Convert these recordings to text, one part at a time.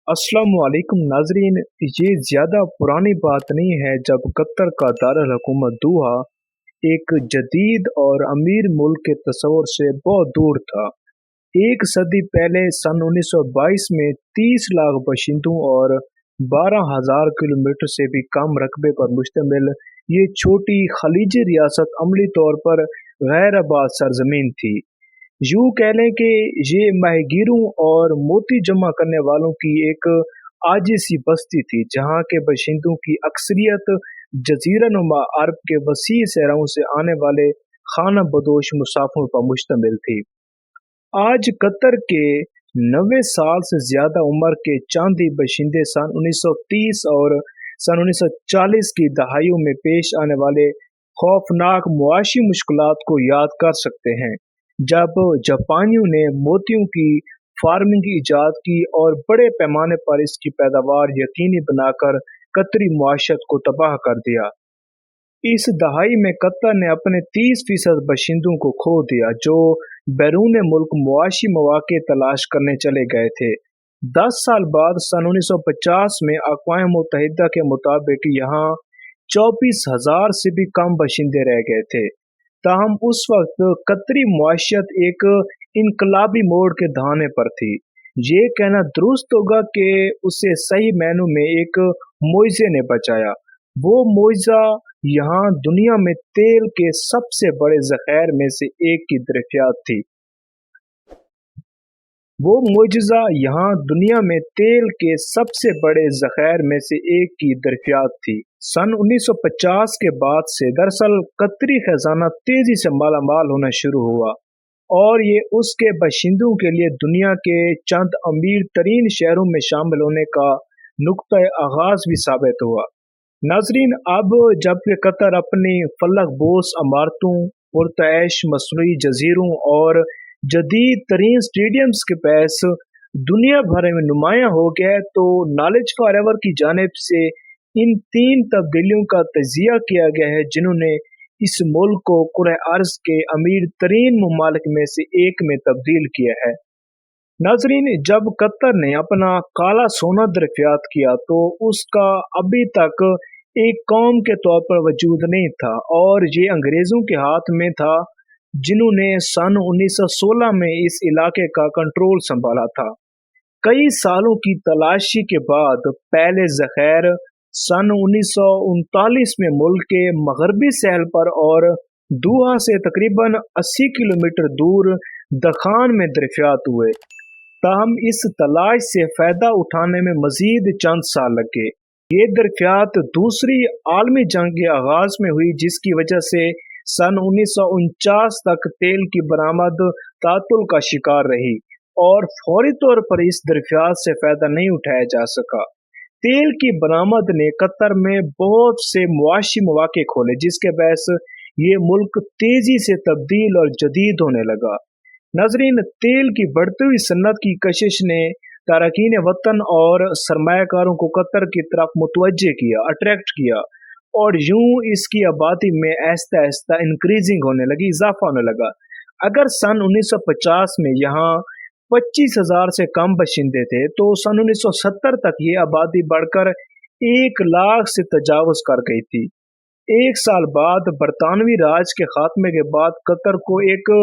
अस्सलाम वालेकुम नाजरीन। ये ज़्यादा पुरानी बात नहीं है जब कतर का दारुल हुकूमत दोहा एक जदीद और अमीर मुल्क के तस्वुर से बहुत दूर था। एक सदी पहले सन 1922 में 30 लाख बशिंदों और 12,000 किलोमीटर से भी कम रकबे पर मुश्तमिल ये छोटी खलीजी रियासत अमली तौर पर गैर आबाद सरजमीन थी। यूं कह लें कि ये माहीगीरों और मोती जमा करने वालों की एक आजी सी बस्ती थी, जहाँ के बशिंदों की अक्सरियत जजीरा नुमा अरब के वसी सहराओं से आने वाले खाना बदोश मुसाफिरों पर मुश्तमिल थी। आज कतर के 90 साल से ज्यादा उम्र के चांदी बशिंदे सन 1930 और सन 1940 की दहाइयों में पेश आने वाले खौफनाक मुआशी मुश्किलात को याद कर सकते हैं, जब जापानियों ने मोतियों की फार्मिंग की इजाद की और बड़े पैमाने पर इसकी पैदावार यकीनी बनाकर कतरी मुआशरत को तबाह कर दिया। इस दहाई में कतर ने अपने 30% बशिंदों को खो दिया, जो बैरून मुल्क मुआशी मौके तलाश करने चले गए थे। 10 साल बाद सन 1950 में अक़वाम मुत्तहिदा के मुताबिक यहाँ 24,000 से भी कम बशिंदे रह गए थे। ताहम उस वक्त कतरी मुआशरत एक इनकलाबी मोड़ के धाने पर थी। ये कहना दुरुस्त होगा कि उसे सही मायनों में एक मोइज़े ने बचाया। वो मोइज़ा यहाँ दुनिया में तेल के सबसे बड़े ज़ख़ायर में से एक की दरियाफ्त थी। वो मोइज़ा यहाँ दुनिया में तेल के सबसे बड़े ज़ख़ायर में से एक की दरियाफ्त थी। सन 1950 के बाद से दरअसल कतरी खजाना तेजी से मालामाल होना शुरू हुआ और ये उसके बशिंदों के लिए दुनिया के चंद अमीर तरीन शहरों में शामिल होने का नुक्ता आगाज भी साबित हुआ। नाजरीन, अब जबकि कतर अपनी फलक बोस इमारतों, पुरतैश मसनूई जजीरों और जदीद तरीन स्टेडियम्स के पास दुनिया भर में नुमाया हो गया है, तो नॉलेज फॉरएवर की जानिब से इन 3 तब्दीलियों का तजिया किया गया है जिन्होंने इस मुल्क को कुरे अर्ज के अमीर तरीन ममालिक में से एक में तब्दील किया है। नाजरीन, जब कतर ने अपना काला सोना दरियाफ्त किया तो उसका अभी तक एक कौम के तौर पर वजूद नहीं था और ये अंग्रेजों के हाथ में था, जिन्होंने सन 1916 में इस इलाके का कंट्रोल संभाला था। कई सालों की तलाशी के बाद पहले ज़ख़ायर सन 1939 में मुल्क के मगरबी सहल पर और दोहा से तकरीबन 80 किलोमीटर दूर दखान में दरियाफ्त हुए। ताहम इस तलाश से फायदा उठाने में मजीद चंद साल लगे। ये दरियाफ्त दूसरी आलमी जंग के आगाज में हुई, जिसकी वजह से सन 1949 तक तेल की बरामद तातुल का शिकार रही और फौरी तौर पर इस दरियाफ्त से फायदा नहीं उठाया जा सका। तेल की बरामद ने कतर में बहुत से मुआशी मौके खोले, जिसके बायस ये मुल्क तेजी से तब्दील और जदीद होने लगा। नाजरीन, तेल की बढ़ती हुई सन्नत की कशिश ने तारकीन वतन और सरमायाकारों को कतर की तरफ मुतवज्जे किया, अट्रैक्ट किया और यूं इसकी आबादी में आहिस्ता आहिस्ता इंक्रीजिंग होने लगी, इजाफा होने लगा। अगर सन 1950 में यहाँ 25,000 से कम बशिंदे थे, तो सन 1970 तक ये आबादी बढ़कर 1 लाख से तजावुज कर गई थी। एक साल बाद बरतानवी राज के खात्मे के बाद कतर को एक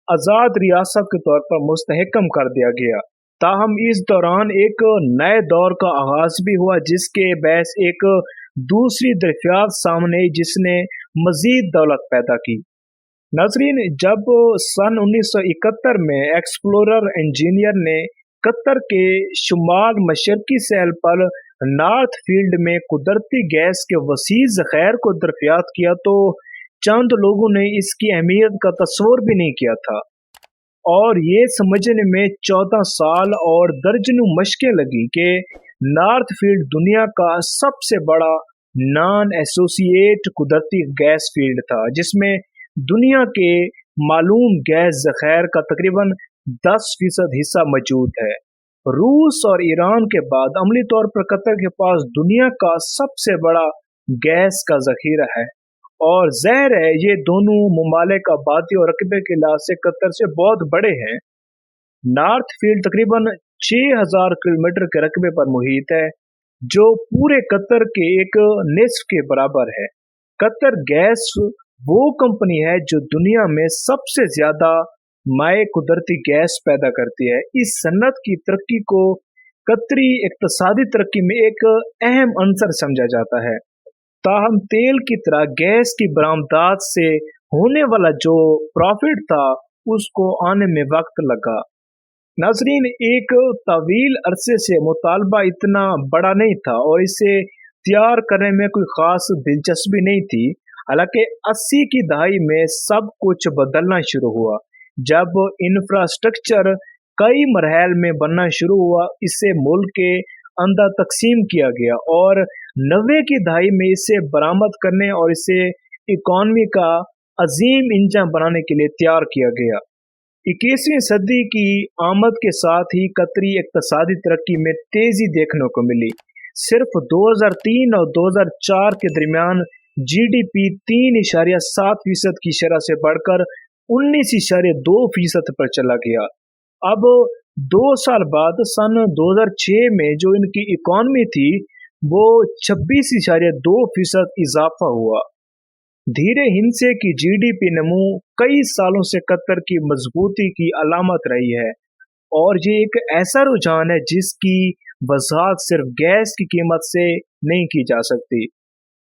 आज़ाद रियासत के तौर पर मुस्तहकम कर दिया गया। ताहम इस दौरान एक नए दौर का आगाज भी हुआ, जिसके बहस एक दूसरी दरियाफ्त सामने आई, जिसने मजीद दौलत पैदा की। नाजरीन, जब सन 1971 में एक्सप्लोरर इंजीनियर ने कतर के शुमाल मशरकी सहल पर नॉर्थ फील्ड में कुदरती गैस के वसी ज़ख़ायर को दरियाफ्त किया, तो चंद लोगों ने इसकी अहमियत का तस्वुर भी नहीं किया था और ये समझने में 14 साल और दर्जनों मशकें लगी कि नॉर्थ फील्ड दुनिया का सबसे बड़ा नॉन एसोसिएट कुदरती गैस फील्ड था, जिसमें दुनिया के मालूम गैस ज़ख़ायर का तकरीबन 10% हिस्सा मौजूद है। रूस और ईरान के बाद अमली तौर पर कतर के पास दुनिया का सबसे बड़ा गैस का ज़ख़ीरा है और ज़ाहिर है ये दोनों ममालिक आबादी और रकबे के लिहाज से कतर से बहुत बड़े हैं। नॉर्थ फील्ड तकरीबन 6000 किलोमीटर के रकबे पर मुहित है, जो पूरे कतर के एक निस्फ के बराबर है। कतर गैस वो कंपनी है जो दुनिया में सबसे ज्यादा माए कुदरती गैस पैदा करती है। इस सन्नत की तरक्की को कतरी इक्तसादी तरक्की में एक अहम अंसर समझा जाता है। ताहम तेल की तरह गैस की बरामदात से होने वाला जो प्रॉफिट था उसको आने में वक्त लगा। नाजरीन, एक तवील अरसे से मुतालबा इतना बड़ा नहीं था और इसे तैयार करने में कोई खास दिलचस्पी नहीं थी। हालांकि 80 की दहाई में सब कुछ बदलना शुरू हुआ जब इंफ्रास्ट्रक्चर कई मरहल में बनना शुरू हुआ। इसे मुल्क के अंदर तकसीम किया गया और 90 की दहाई में इसे बरामद करने और इसे इकॉनमी का अजीम इंजन बनाने के लिए तैयार किया गया। 21वीं सदी की आमद के साथ ही कतरी इक्तसादी तरक्की में तेजी देखने को मिली। सिर्फ 2003 और 2004 के दरमियान जीडीपी 3.7% की शरह से बढ़कर 19.2% पर चला गया। अब 2 साल बाद सन 2006 में जो इनकी इकॉनमी थी वो 26.2% इजाफा हुआ। धीरे हिंसे की जीडीपी नमू कई सालों से कतर की मजबूती की अलामत रही है और ये एक ऐसा रुझान है जिसकी वजाहत सिर्फ गैस की कीमत से नहीं की जा सकती।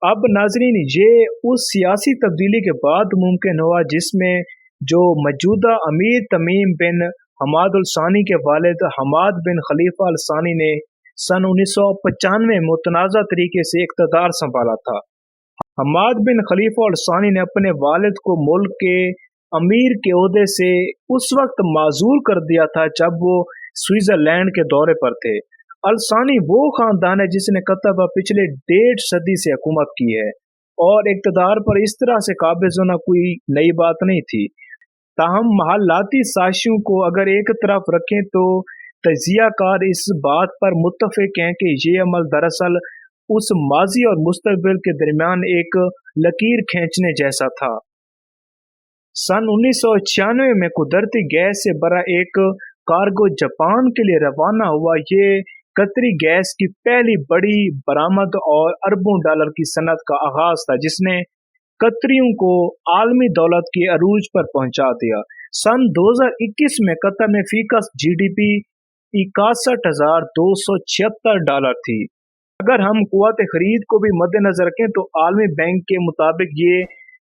अब नाजरीन, ये उस सियासी तब्दीली के बाद मुमकिन हुआ जिसमें जो मौजूदा अमीर तमीम बिन हमाद अल सानी के वालिद हमाद बिन खलीफा अल सानी ने सन 1995 में मुतनाज़ा तरीके से इक़्तिदार संभाला था। हमाद बिन खलीफा अल सानी ने अपने वालिद को मुल्क के अमीर के ओहदे से उस वक्त माजूल कर दिया था जब वो स्विट्जरलैंड के दौरे पर थे। अल सानी वो खानदान है जिसने कतर पर पिछले 1.5 सदी से हुकूमत की है और इक़्तिदार पर इस तरह से काबिज होना कोई नई बात नहीं थी। ताहम महल्लाती साजिशों को अगर एक तरफ रखें तो तजियाकार इस बात पर मुत्तफिक हैं कि ये अमल दरअसल उस माजी और मुस्तकबिल के दरमियान एक लकीर खींचने जैसा था। सन 1996 में कुदरती गैस से भरा एक कार्गो जापान के लिए रवाना हुआ। ये कतरी गैस की पहली बड़ी बरामद और अरबों डॉलर की सनत का आगाज था जिसने कतरियों को आलमी दौलत के अरूज पर पहुंचा दिया। सन 2021 में कतर में फीकस जीडीपी 61,276 डॉलर थी। अगर हम कुव्वत खरीद को भी मद्देनजर रखें तो आलमी बैंक के मुताबिक ये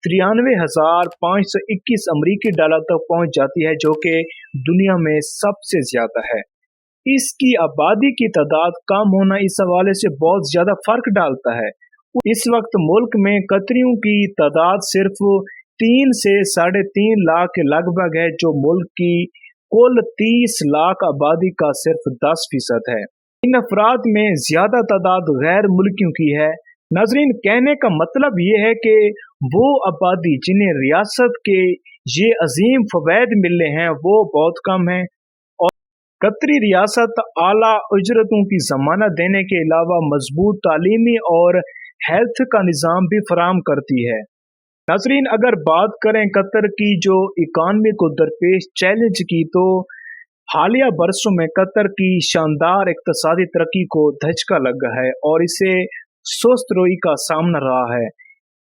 93,521 अमरीकी डॉलर तक पहुंच जाती है, जो कि दुनिया में सबसे ज्यादा है। इसकी आबादी की तादाद कम होना इस हवाले से बहुत ज्यादा फर्क डालता है। इस वक्त मुल्क में कतरियों की तादाद सिर्फ 3 से 3.5 लाख के लगभग है, जो मुल्क की कुल 30 लाख आबादी का सिर्फ 10% है। इन अफराद में ज्यादा तादाद गैर मुल्कियों की है। नाजरीन, कहने का मतलब ये है कि वो आबादी जिन्हें रियासत के ये अजीम फवैद मिले हैं वो बहुत कम है और कतरी रियासत आला उजरतों की जमानत देने के अलावा मजबूत तालीमी और हेल्थ का निज़ाम भी फराम करती है। नाजरीन, अगर बात करें कतर की जो इकानमी को दरपेश चैलेंज की तो हालिया बरसों में कतर की शानदार इक्तसादी तरक्की को धचका लगा है और इसे सुस्त रोई का सामना रहा है।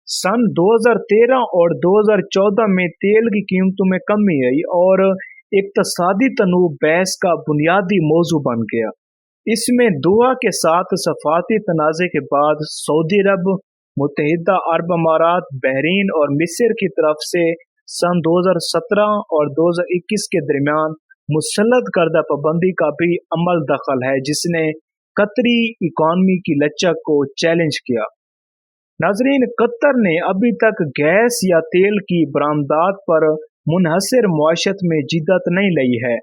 सन 2013 और 2014 में तेल की कीमतों में कमी आई और इक्तसादी तनूब बहस का बुनियादी मौजू बन गया। इसमें दुआ के साथ सफाती तनाज़े के बाद सऊदी अरब, मुत्तहिदा अरब अमारात, बहरीन और मिस्र की तरफ से सन 2017 और 2021 के दरमियान मुसल्लत करदा पाबंदी का भी अमल दखल है जिसने कतरी इकॉनमी की लचक को चैलेंज किया। नाजरीन, कतर ने अभी तक गैस या तेल की बरामदात पर मुनहसर मुआशत में जिद्दत नहीं ली है।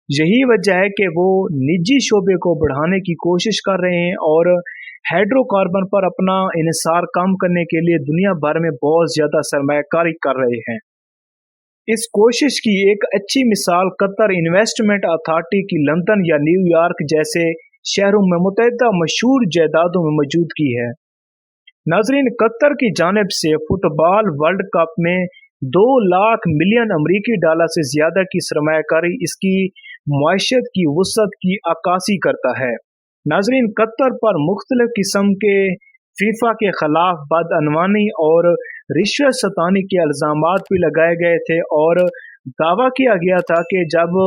यही वजह है कि वो निजी शोबे को बढ़ाने की कोशिश कर रहे हैं और हाइड्रोकार्बन पर अपना इन्हिसार कम करने के लिए दुनिया भर में बहुत ज्यादा सरमायाकारी कर रहे हैं। इस कोशिश की एक अच्छी मिसाल कतर इन्वेस्टमेंट अथॉरिटी की लंदन या न्यूयॉर्क जैसे शहरों में मुतअद्दिद मशहूर जायदादों में मौजूदगी है। नाजरीन, कतर की जानिब से फुटबॉल वर्ल्ड कप में 2 लाख मिलियन अमरीकी डॉलर से ज्यादा की सरमायाकारी इसकी मुआशरत की वसअत की अक्कासी करता है। नाजरीन, कतर पर मुख्तलिफ किस्म के फीफा के खिलाफ बदअनवानी और रिश्वत सतानी के इल्ज़ामात भी लगाए गए थे और दावा किया गया था कि जब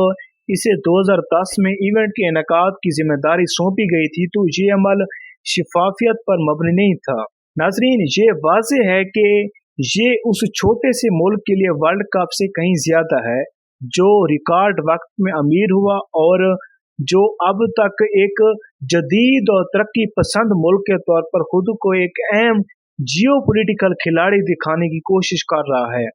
इसे 2010 में इवेंट के इनेकाद की जिम्मेदारी सौंपी गई थी तो ये अमल शिफाफियत पर मबनी नहीं था। नाजरीन, ये वाज़ेह है कि ये उस छोटे से मुल्क के लिए वर्ल्ड कप से कहीं ज्यादा है जो रिकॉर्ड वक्त में अमीर हुआ और जो अब तक एक जदीद और तरक्की पसंद मुल्क के तौर पर खुद को एक अहम जियो पॉलिटिकल खिलाड़ी दिखाने की कोशिश कर रहा है।